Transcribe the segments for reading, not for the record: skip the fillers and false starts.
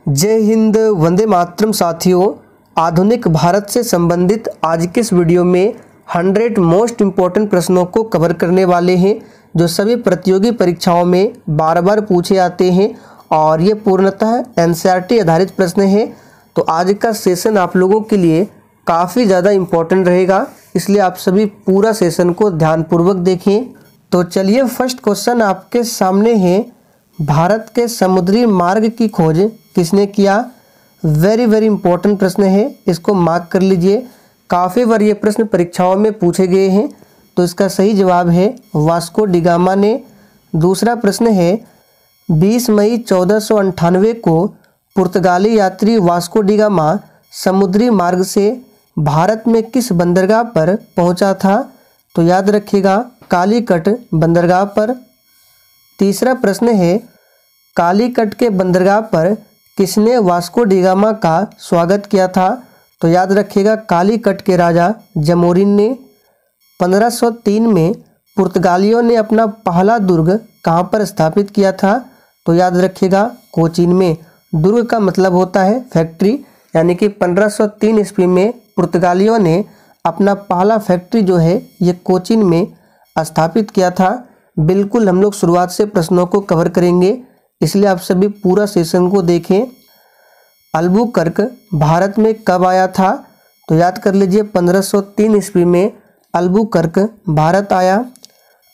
जय हिंद, वंदे मातरम। साथियों, आधुनिक भारत से संबंधित आज के इस वीडियो में 100 मोस्ट इम्पोर्टेंट प्रश्नों को कवर करने वाले हैं जो सभी प्रतियोगी परीक्षाओं में बार बार पूछे आते हैं और ये पूर्णतः एनसीईआरटी आधारित प्रश्न हैं। तो आज का सेशन आप लोगों के लिए काफ़ी ज़्यादा इम्पोर्टेंट रहेगा, इसलिए आप सभी पूरा सेशन को ध्यानपूर्वक देखें। तो चलिए, फर्स्ट क्वेश्चन आपके सामने है, भारत के समुद्री मार्ग की खोज किसने किया। वेरी इंपॉर्टेंट प्रश्न है, इसको मार्क कर लीजिए। काफ़ी बार ये प्रश्न परीक्षाओं में पूछे गए हैं, तो इसका सही जवाब है वास्को डी गामा ने। दूसरा प्रश्न है, 20 मई 1498 को पुर्तगाली यात्री वास्को डी गामा समुद्री मार्ग से भारत में किस बंदरगाह पर पहुंचा था। तो याद रखिएगा, कालीकट बंदरगाह पर। तीसरा प्रश्न है, कालीकट के बंदरगाह पर किसने वास्को डी गामा का स्वागत किया था। तो याद रखिएगा, कालीकट के राजा जमोरिन ने। 1503 में पुर्तगालियों ने अपना पहला दुर्ग कहाँ पर स्थापित किया था। तो याद रखिएगा, कोचीन में। दुर्ग का मतलब होता है फैक्ट्री, यानी कि 1503 ईस्वी में पुर्तगालियों ने अपना पहला फैक्ट्री जो है ये कोचीन में स्थापित किया था। बिल्कुल हम लोग शुरुआत से प्रश्नों को कवर करेंगे, इसलिए आप सभी पूरा सेशन को देखें। अल्बुकर्क भारत में कब आया था। तो याद कर लीजिए, 1503 ईस्वी में अल्बुकर्क भारत आया।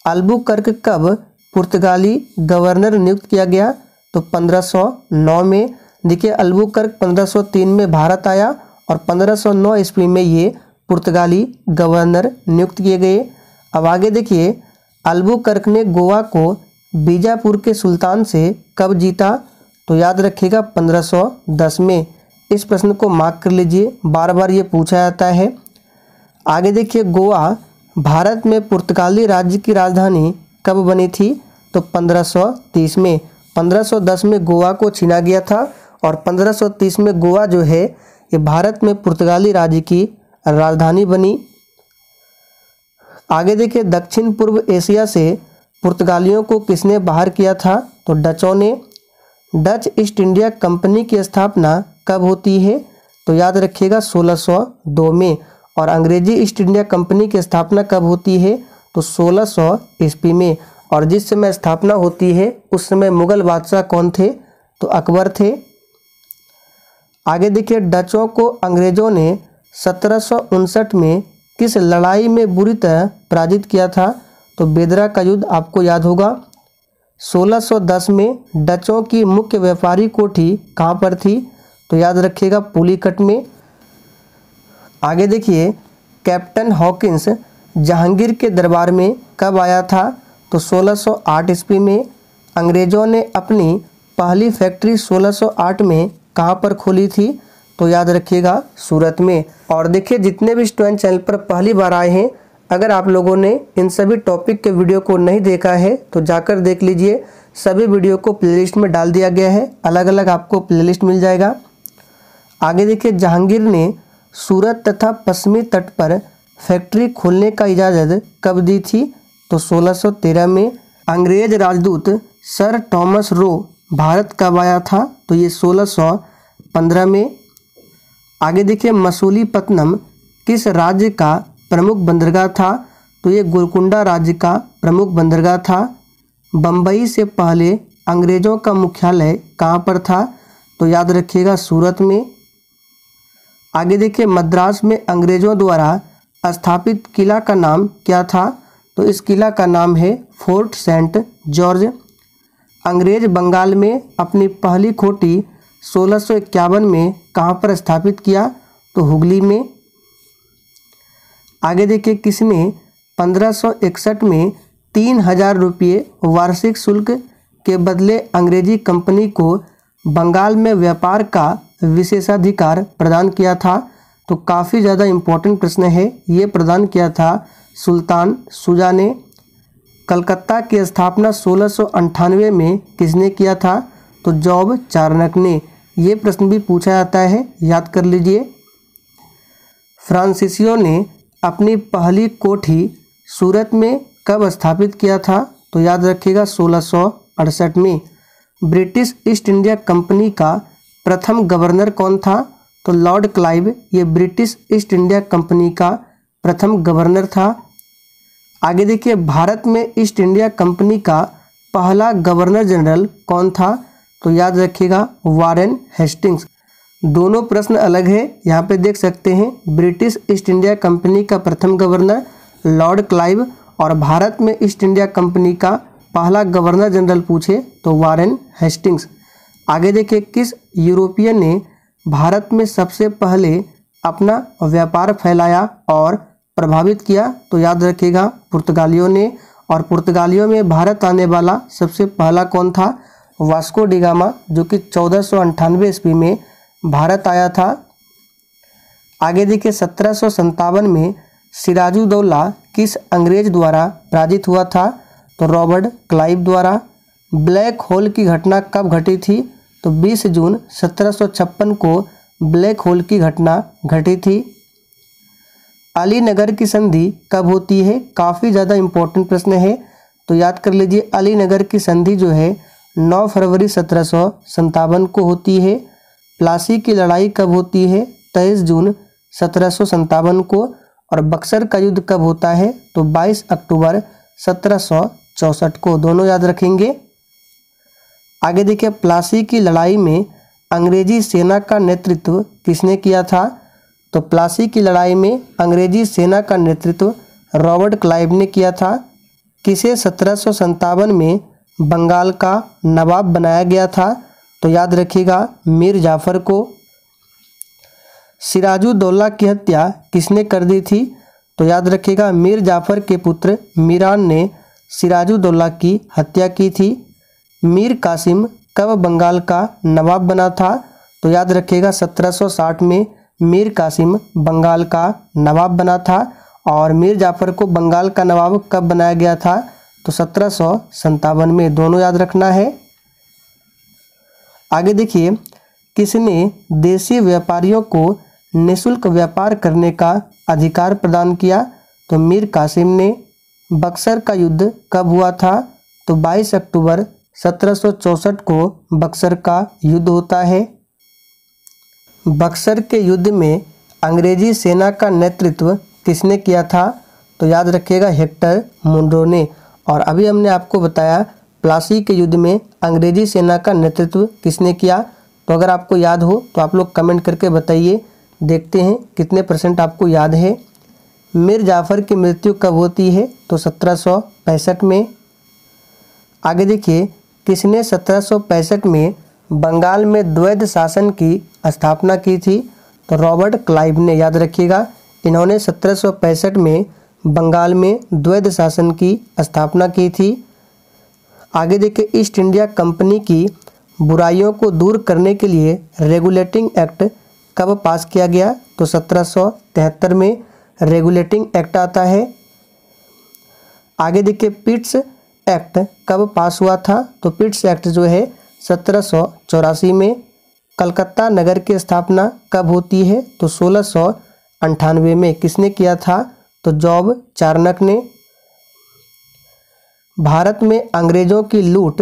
अल्बुकर्क कब पुर्तगाली गवर्नर नियुक्त किया गया। तो 1509 में। देखिए, अल्बुकर्क 1503 में भारत आया और 1509 ईस्वी में ये पुर्तगाली गवर्नर नियुक्त किए गए। अब आगे देखिए, अल्बुकर्क ने गोवा को बीजापुर के सुल्तान से कब जीता। तो याद रखिएगा, 1510 में। इस प्रश्न को मार्क कर लीजिए, बार बार ये पूछा जाता है। आगे देखिए, गोवा भारत में पुर्तगाली राज्य की राजधानी कब बनी थी। तो 1530 में। 1510 में गोवा को छीना गया था और 1530 में गोवा जो है ये भारत में पुर्तगाली राज्य की राजधानी बनी। आगे देखिए, दक्षिण पूर्व एशिया से पुर्तगालियों को किसने बाहर किया था। तो डचों ने। डच ईस्ट इंडिया कंपनी की स्थापना कब होती है। तो याद रखिएगा, 1602 में। और अंग्रेजी ईस्ट इंडिया कंपनी की स्थापना कब होती है। तो 1600 ईस्वी में। और जिस समय स्थापना होती है उस समय मुगल बादशाह कौन थे। तो अकबर थे। आगे देखिए, डचों को अंग्रेजों ने 1759 में किस लड़ाई में बुरी तरह पराजित किया था। तो बेदरा का युद्ध आपको याद होगा। 1610 में डचों की मुख्य व्यापारी कोठी कहाँ पर थी। तो याद रखिएगा, पुलिकट में। आगे देखिए, कैप्टन हॉकिंस जहांगीर के दरबार में कब आया था। तो 1608 ईस्वी में। अंग्रेजों ने अपनी पहली फैक्ट्री 1608 में कहाँ पर खोली थी। तो याद रखिएगा, सूरत में। और देखिए, जितने भी स्टूडेंट चैनल पर पहली बार आए हैं, अगर आप लोगों ने इन सभी टॉपिक के वीडियो को नहीं देखा है तो जाकर देख लीजिए। सभी वीडियो को प्लेलिस्ट में डाल दिया गया है, अलग अलग आपको प्लेलिस्ट मिल जाएगा। आगे देखिए, जहांगीर ने सूरत तथा पश्चिमी तट पर फैक्ट्री खोलने का इजाज़त कब दी थी। तो 1613 में। अंग्रेज राजदूत सर थॉमस रो भारत कब आया था। तो ये 1615 में। आगे देखिए, मसूलीपट्टनम किस राज्य का प्रमुख बंदरगाह था। तो ये गोलकुंडा राज्य का प्रमुख बंदरगाह था। बम्बई से पहले अंग्रेज़ों का मुख्यालय कहाँ पर था। तो याद रखिएगा, सूरत में। आगे देखिए, मद्रास में अंग्रेज़ों द्वारा स्थापित किला का नाम क्या था। तो इस किला का नाम है फोर्ट सेंट जॉर्ज। अंग्रेज बंगाल में अपनी पहली कोठी 1651 में कहाँ पर स्थापित किया। तो हुगली में। आगे देखिए, किसने 1561 में 3000 रुपये वार्षिक शुल्क के बदले अंग्रेजी कंपनी को बंगाल में व्यापार का विशेषाधिकार प्रदान किया था। तो काफ़ी ज़्यादा इम्पोर्टेंट प्रश्न है, ये प्रदान किया था सुल्तान शुजा ने। कलकत्ता की स्थापना 1698 में किसने किया था। तो जॉब चार्नक ने। ये प्रश्न भी पूछा जाता है, याद कर लीजिए। फ्रांसीसियों ने अपनी पहली कोठी सूरत में कब स्थापित किया था। तो याद रखिएगा, 1668 में। ब्रिटिश ईस्ट इंडिया कंपनी का प्रथम गवर्नर कौन था? तो लॉर्ड क्लाइव, ये ब्रिटिश ईस्ट इंडिया कंपनी का प्रथम गवर्नर था। आगे देखिए, भारत में ईस्ट इंडिया कंपनी का पहला गवर्नर जनरल कौन था? तो याद रखिएगा वारेन हेस्टिंग्स। दोनों प्रश्न अलग है, यहाँ पे देख सकते हैं ब्रिटिश ईस्ट इंडिया कंपनी का प्रथम गवर्नर लॉर्ड क्लाइव और भारत में ईस्ट इंडिया कंपनी का पहला गवर्नर जनरल पूछे तो वारेन हेस्टिंग्स। आगे देखिए, किस यूरोपियन ने भारत में सबसे पहले अपना व्यापार फैलाया और प्रभावित किया? तो याद रखिएगा पुर्तगालियों ने। और पुर्तगालियों में भारत आने वाला सबसे पहला कौन था? वास्को डी गामा, जो कि 1498 ईस्वी में भारत आया था। आगे देखिए, 1757 में सिराजुद्दौला किस अंग्रेज द्वारा पराजित हुआ था? तो रॉबर्ट क्लाइव द्वारा। ब्लैक होल की घटना कब घटी थी? तो 20 जून 1756 को ब्लैक होल की घटना घटी थी। अलीनगर की संधि कब होती है? काफ़ी ज़्यादा इम्पोर्टेंट प्रश्न है, तो याद कर लीजिए। अलीनगर की संधि जो है 9 फरवरी 1757 को होती है। प्लासी की लड़ाई कब होती है? 23 जून 1757 को। और बक्सर का युद्ध कब होता है? तो 22 अक्टूबर 1764 को। दोनों याद रखेंगे। आगे देखिए, प्लासी की लड़ाई में अंग्रेजी सेना का नेतृत्व किसने किया था? तो प्लासी की लड़ाई में अंग्रेजी सेना का नेतृत्व रॉबर्ट क्लाइव ने किया था। किसे 1757 में बंगाल का नवाब बनाया गया था? तो याद रखिएगा मीर जाफ़र को। सिराजुद्दौला की हत्या किसने कर दी थी? तो याद रखिएगा मीर जाफ़र के पुत्र मीरान ने सिराजुद्दौला की हत्या की थी। मीर कासिम कब बंगाल का नवाब बना था? तो याद रखिएगा 1760 में मीर कासिम बंगाल का नवाब बना था। और मीर जाफ़र को बंगाल का नवाब कब बनाया गया था? तो 1757 में। दोनों याद रखना है। आगे देखिए, किसने देसी व्यापारियों को निःशुल्क व्यापार करने का अधिकार प्रदान किया? तो मीर कासिम ने। बक्सर का युद्ध कब हुआ था? तो 22 अक्टूबर 1764 को बक्सर का युद्ध होता है। बक्सर के युद्ध में अंग्रेजी सेना का नेतृत्व किसने किया था? तो याद रखिएगा हेक्टर मुनरो ने। और अभी हमने आपको बताया प्लासी के युद्ध में अंग्रेजी सेना का नेतृत्व किसने किया। तो अगर आपको याद हो तो आप लोग कमेंट करके बताइए, देखते हैं कितने % आपको याद है। मीर जाफ़र की मृत्यु कब होती है? तो 1765 में। आगे देखिए, किसने 1765 में बंगाल में द्वैध शासन की स्थापना की थी? तो रॉबर्ट क्लाइव ने। याद रखिएगा इन्होंने 1765 में बंगाल में द्वैध शासन की स्थापना की थी। आगे देखिए, ईस्ट इंडिया कंपनी की बुराइयों को दूर करने के लिए रेगुलेटिंग एक्ट कब पास किया गया? तो 1773 में रेगुलेटिंग एक्ट आता है। आगे देखिए, पिट्स एक्ट कब पास हुआ था? तो पिट्स एक्ट जो है 1784 में। कलकत्ता नगर की स्थापना कब होती है? तो 1698 में। किसने किया था? तो जॉब चार्नक ने। भारत में अंग्रेजों की लूट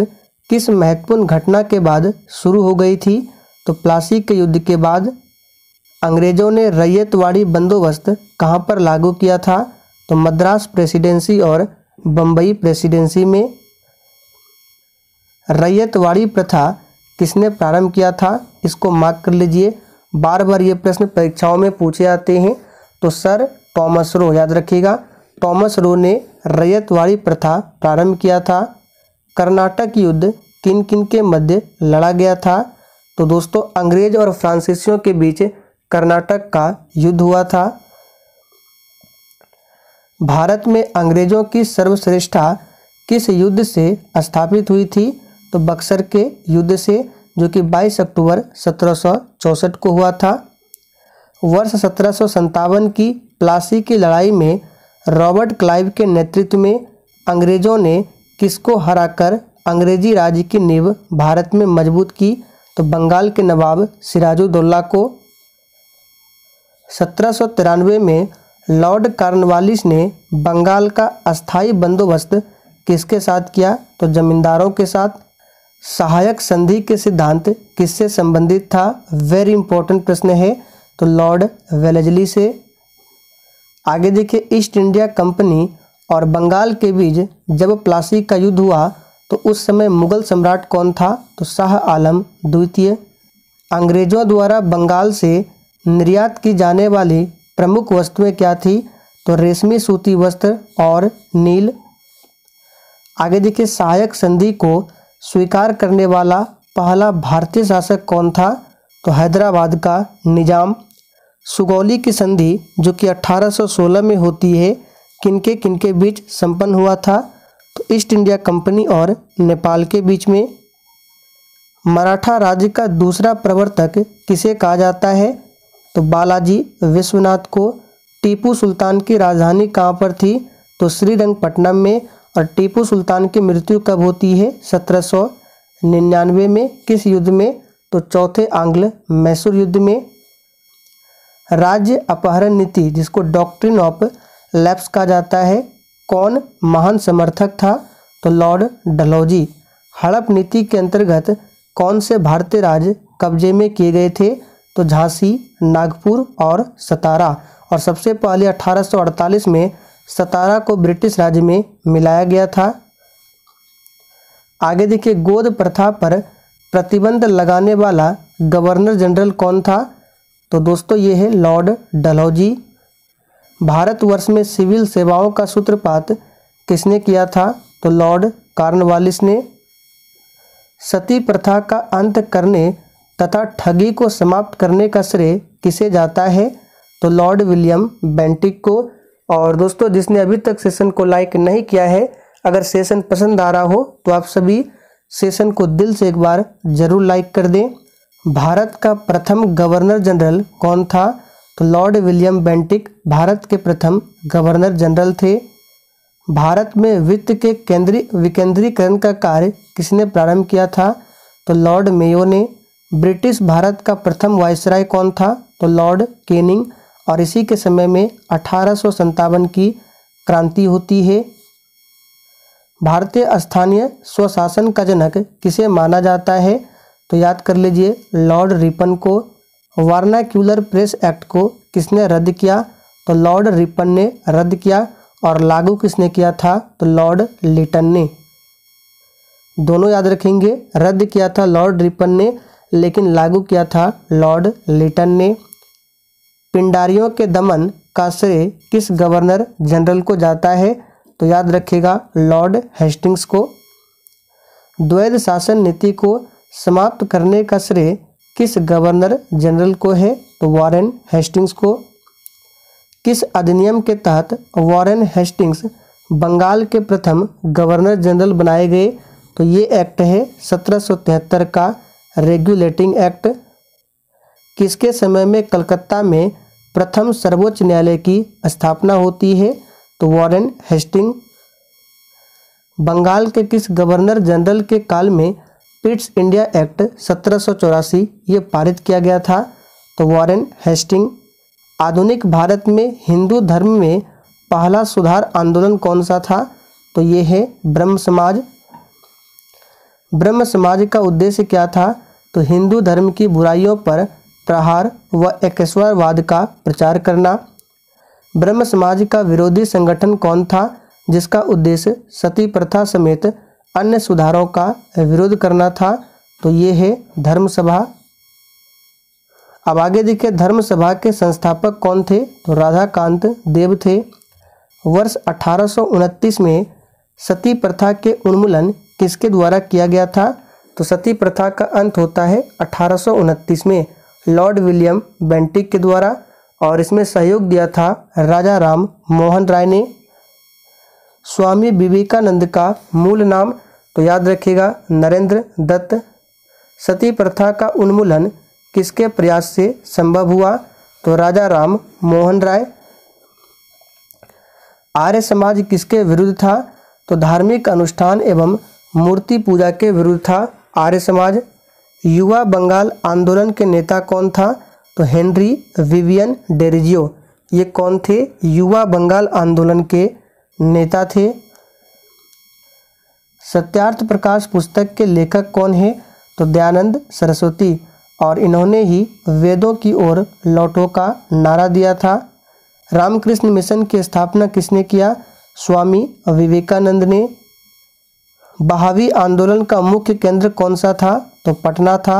किस महत्वपूर्ण घटना के बाद शुरू हो गई थी? तो प्लासी के युद्ध के बाद। अंग्रेजों ने रैयतवाड़ी बंदोबस्त कहाँ पर लागू किया था? तो मद्रास प्रेसिडेंसी और बम्बई प्रेसिडेंसी में। रैयतवाड़ी प्रथा किसने प्रारंभ किया था? इसको मार्क कर लीजिए, बार बार ये प्रश्न परीक्षाओं में पूछे जाते हैं। तो सर थॉमस रो। याद रखिएगा थॉमस रो ने रैयतवाड़ी प्रथा प्रारंभ किया था। कर्नाटक युद्ध किन किन के मध्य लड़ा गया था? तो दोस्तों अंग्रेज और फ्रांसीसियों के बीच कर्नाटक का युद्ध हुआ था। भारत में अंग्रेजों की सर्वश्रेष्ठता किस युद्ध से स्थापित हुई थी? तो बक्सर के युद्ध से, जो कि 22 अक्टूबर 1764 को हुआ था। वर्ष 1757 की प्लासी की लड़ाई में रॉबर्ट क्लाइव के नेतृत्व में अंग्रेजों ने किसको हराकर अंग्रेजी राज्य की नींव भारत में मजबूत की? तो बंगाल के नवाब सिराजुद्दौला को। 1793 में लॉर्ड कॉर्नवालिस ने बंगाल का अस्थायी बंदोबस्त किसके साथ किया? तो जमींदारों के साथ। सहायक संधि के सिद्धांत किससे संबंधित था? वेरी इंपॉर्टेंट प्रश्न है, तो लॉर्ड वेलेस्ली से। आगे देखिए, ईस्ट इंडिया कंपनी और बंगाल के बीच जब प्लासी का युद्ध हुआ तो उस समय मुगल सम्राट कौन था? तो शाह आलम द्वितीय। अंग्रेजों द्वारा बंगाल से निर्यात की जाने वाली प्रमुख वस्तुएं क्या थी? तो रेशमी सूती वस्त्र और नील। आगे देखिए, सहायक संधि को स्वीकार करने वाला पहला भारतीय शासक कौन था? तो हैदराबाद का निजाम। सुगौली की संधि जो कि 1816 में होती है, किनके किनके बीच संपन्न हुआ था? तो ईस्ट इंडिया कंपनी और नेपाल के बीच में। मराठा राज्य का दूसरा प्रवर्तक किसे कहा जाता है? तो बालाजी विश्वनाथ को। टीपू सुल्तान की राजधानी कहाँ पर थी? तो श्रीरंगपट्टनम में। और टीपू सुल्तान की मृत्यु कब होती है? 1799 में। किस युद्ध में? तो चौथे आंग्ल मैसूर युद्ध में। राज्य अपहरण नीति जिसको डॉक्ट्रिन ऑफ लैप्स कहा जाता है, कौन महान समर्थक था? तो लॉर्ड डलहौजी। हड़प नीति के अंतर्गत कौन से भारतीय राज्य कब्जे में किए गए थे? तो झांसी, नागपुर और सतारा। और सबसे पहले 1848 में सतारा को ब्रिटिश राज्य में मिलाया गया था। आगे देखिए, गोद प्रथा पर प्रतिबंध लगाने वाला गवर्नर जनरल कौन था? तो दोस्तों ये है लॉर्ड डलहौजी। भारतवर्ष में सिविल सेवाओं का सूत्रपात किसने किया था? तो लॉर्ड कॉर्नवालिस ने। सती प्रथा का अंत करने तथा ठगी को समाप्त करने का श्रेय किसे जाता है? तो लॉर्ड विलियम बेंटिक को। और दोस्तों, जिसने अभी तक सेशन को लाइक नहीं किया है, अगर सेशन पसंद आ रहा हो तो आप सभी सेशन को दिल से एक बार जरूर लाइक कर दें। भारत का प्रथम गवर्नर जनरल कौन था? तो लॉर्ड विलियम बेंटिक भारत के प्रथम गवर्नर जनरल थे। भारत में वित्त के विकेंद्रीकरण का कार्य किसने प्रारंभ किया था? तो लॉर्ड मेयो ने। ब्रिटिश भारत का प्रथम वायसराय कौन था? तो लॉर्ड कैनिंग। और इसी के समय में 1857 की क्रांति होती है। भारतीय स्थानीय स्वशासन का जनक किसे माना जाता है? तो याद कर लीजिए लॉर्ड रिपन को। वर्नाक्यूलर प्रेस एक्ट को किसने रद्द किया? तो लॉर्ड रिपन ने रद्द किया। और लागू किसने किया था? तो लॉर्ड लिटन ने। दोनों याद रखेंगे, रद्द किया था लॉर्ड रिपन ने, लेकिन लागू किया था लॉर्ड लिटन ने। पिंडारियों के दमन का श्रेय किस गवर्नर जनरल को जाता है? तो याद रखिएगा लॉर्ड हेस्टिंग्स को। द्वैध शासन नीति को समाप्त करने का श्रेय किस गवर्नर जनरल को है? तो वॉरेन हेस्टिंग्स को। किस अधिनियम के तहत वॉरेन हेस्टिंग्स बंगाल के प्रथम गवर्नर जनरल बनाए गए? तो ये एक्ट है 1773 का रेगुलेटिंग एक्ट। किसके समय में कलकत्ता में प्रथम सर्वोच्च न्यायालय की स्थापना होती है? तो वॉरेन हेस्टिंग। बंगाल के किस गवर्नर जनरल के काल में पिट्स इंडिया एक्ट 1784 ये पारित किया गया था? तो वॉरेन हेस्टिंग। आधुनिक भारत में हिंदू धर्म में पहला सुधार आंदोलन कौन सा था? तो ये है ब्रह्म समाज। ब्रह्म समाज का उद्देश्य क्या था? तो हिंदू धर्म की बुराइयों पर प्रहार व एकेश्वरवाद का प्रचार करना। ब्रह्म समाज का विरोधी संगठन कौन था जिसका उद्देश्य सती प्रथा समेत अन्य सुधारों का विरोध करना था? तो ये है धर्म सभा। अब आगे देखिए, धर्म सभा के संस्थापक कौन थे? तो राधाकांत देव थे। वर्ष 1829 में सती प्रथा के उन्मूलन किसके द्वारा किया गया था? तो सती प्रथा का अंत होता है 1829 में लॉर्ड विलियम बेंटिक के द्वारा। और इसमें सहयोग दिया था राजा राम मोहन राय ने। स्वामी विवेकानंद का मूल नाम? तो याद रखिएगा नरेंद्र दत्त। सती प्रथा का उन्मूलन किसके प्रयास से संभव हुआ? तो राजा राम मोहन राय। आर्य समाज किसके विरुद्ध था? तो धार्मिक अनुष्ठान एवं मूर्ति पूजा के विरुद्ध था आर्य समाज। युवा बंगाल आंदोलन के नेता कौन था? तो हेनरी विवियन डेरिजियो। ये कौन थे? युवा बंगाल आंदोलन के नेता थे। सत्यार्थ प्रकाश पुस्तक के लेखक कौन है? तो दयानंद सरस्वती, और इन्होंने ही वेदों की ओर लौटो का नारा दिया था। रामकृष्ण मिशन की स्थापना किसने किया? स्वामी विवेकानंद ने। बहावी आंदोलन का मुख्य केंद्र कौन सा था? तो पटना था।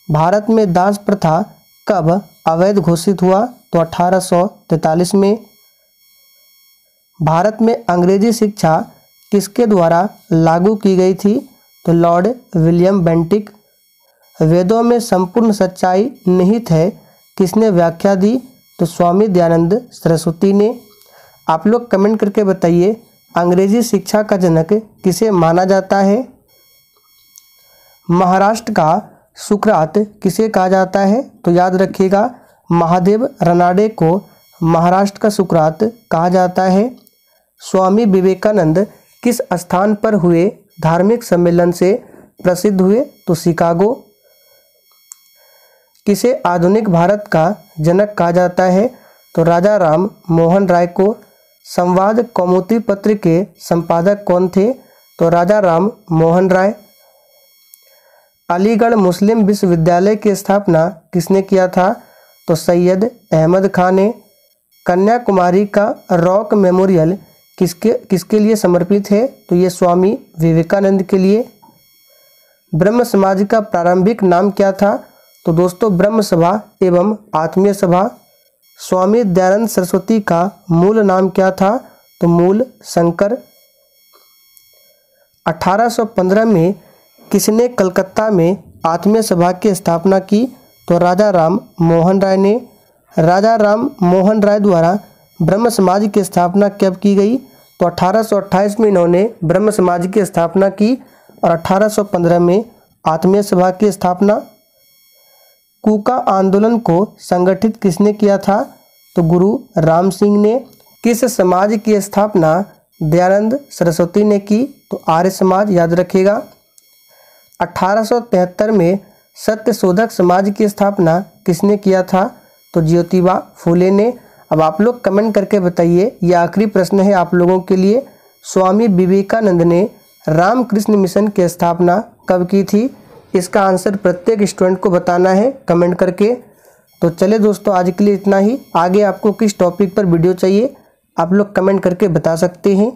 भारत में दास प्रथा कब अवैध घोषित हुआ? तो 1843 में। भारत में अंग्रेजी शिक्षा किसके द्वारा लागू की गई थी? तो लॉर्ड विलियम बेंटिक। वेदों में संपूर्ण सच्चाई निहित है किसने व्याख्या दी? तो स्वामी दयानंद सरस्वती ने। आप लोग कमेंट करके बताइए, अंग्रेजी शिक्षा का जनक किसे माना जाता है? महाराष्ट्र का सुकरात किसे कहा जाता है? तो याद रखिएगा, महादेव रानडे को महाराष्ट्र का सुकरात कहा जाता है। स्वामी विवेकानंद किस स्थान पर हुए धार्मिक सम्मेलन से प्रसिद्ध हुए? तो शिकागो। किसे आधुनिक भारत का जनक कहा जाता है? तो राजा राम मोहन राय को। संवाद कौमुदी पत्र के संपादक कौन थे? तो राजा राम मोहन राय। अलीगढ़ मुस्लिम विश्वविद्यालय की स्थापना किसने किया था? तो सैयद अहमद खान ने। कन्याकुमारी का रॉक मेमोरियल किसके लिए समर्पित है? तो ये स्वामी विवेकानंद के लिए। ब्रह्म समाज का प्रारंभिक नाम क्या था? तो दोस्तों ब्रह्म सभा एवं आत्मीय सभा। स्वामी दयानंद सरस्वती का मूल नाम क्या था? तो मूल शंकर। 1815 में किसने कलकत्ता में आत्मीय सभा की स्थापना की? तो राजा राम मोहन राय ने। राजा राम मोहन राय द्वारा ब्रह्म समाज की स्थापना कब की गई? तो 1828 में इन्होंने ब्रह्म समाज की स्थापना की और 1815 में आत्मीय सभा की स्थापना। कूका आंदोलन को संगठित किसने किया था? तो गुरु राम सिंह ने। किस समाज की स्थापना दयानंद सरस्वती ने की? तो आर्य समाज, याद रखिएगा। 1873 में सत्यशोधक समाज की स्थापना किसने किया था? तो ज्योतिबा फूले ने। अब आप लोग कमेंट करके बताइए, ये आखिरी प्रश्न है आप लोगों के लिए, स्वामी विवेकानंद ने रामकृष्ण मिशन की स्थापना कब की थी? इसका आंसर प्रत्येक स्टूडेंट को बताना है कमेंट करके। तो चलिए दोस्तों, आज के लिए इतना ही। आगे आपको किस टॉपिक पर वीडियो चाहिए आप लोग कमेंट करके बता सकते हैं।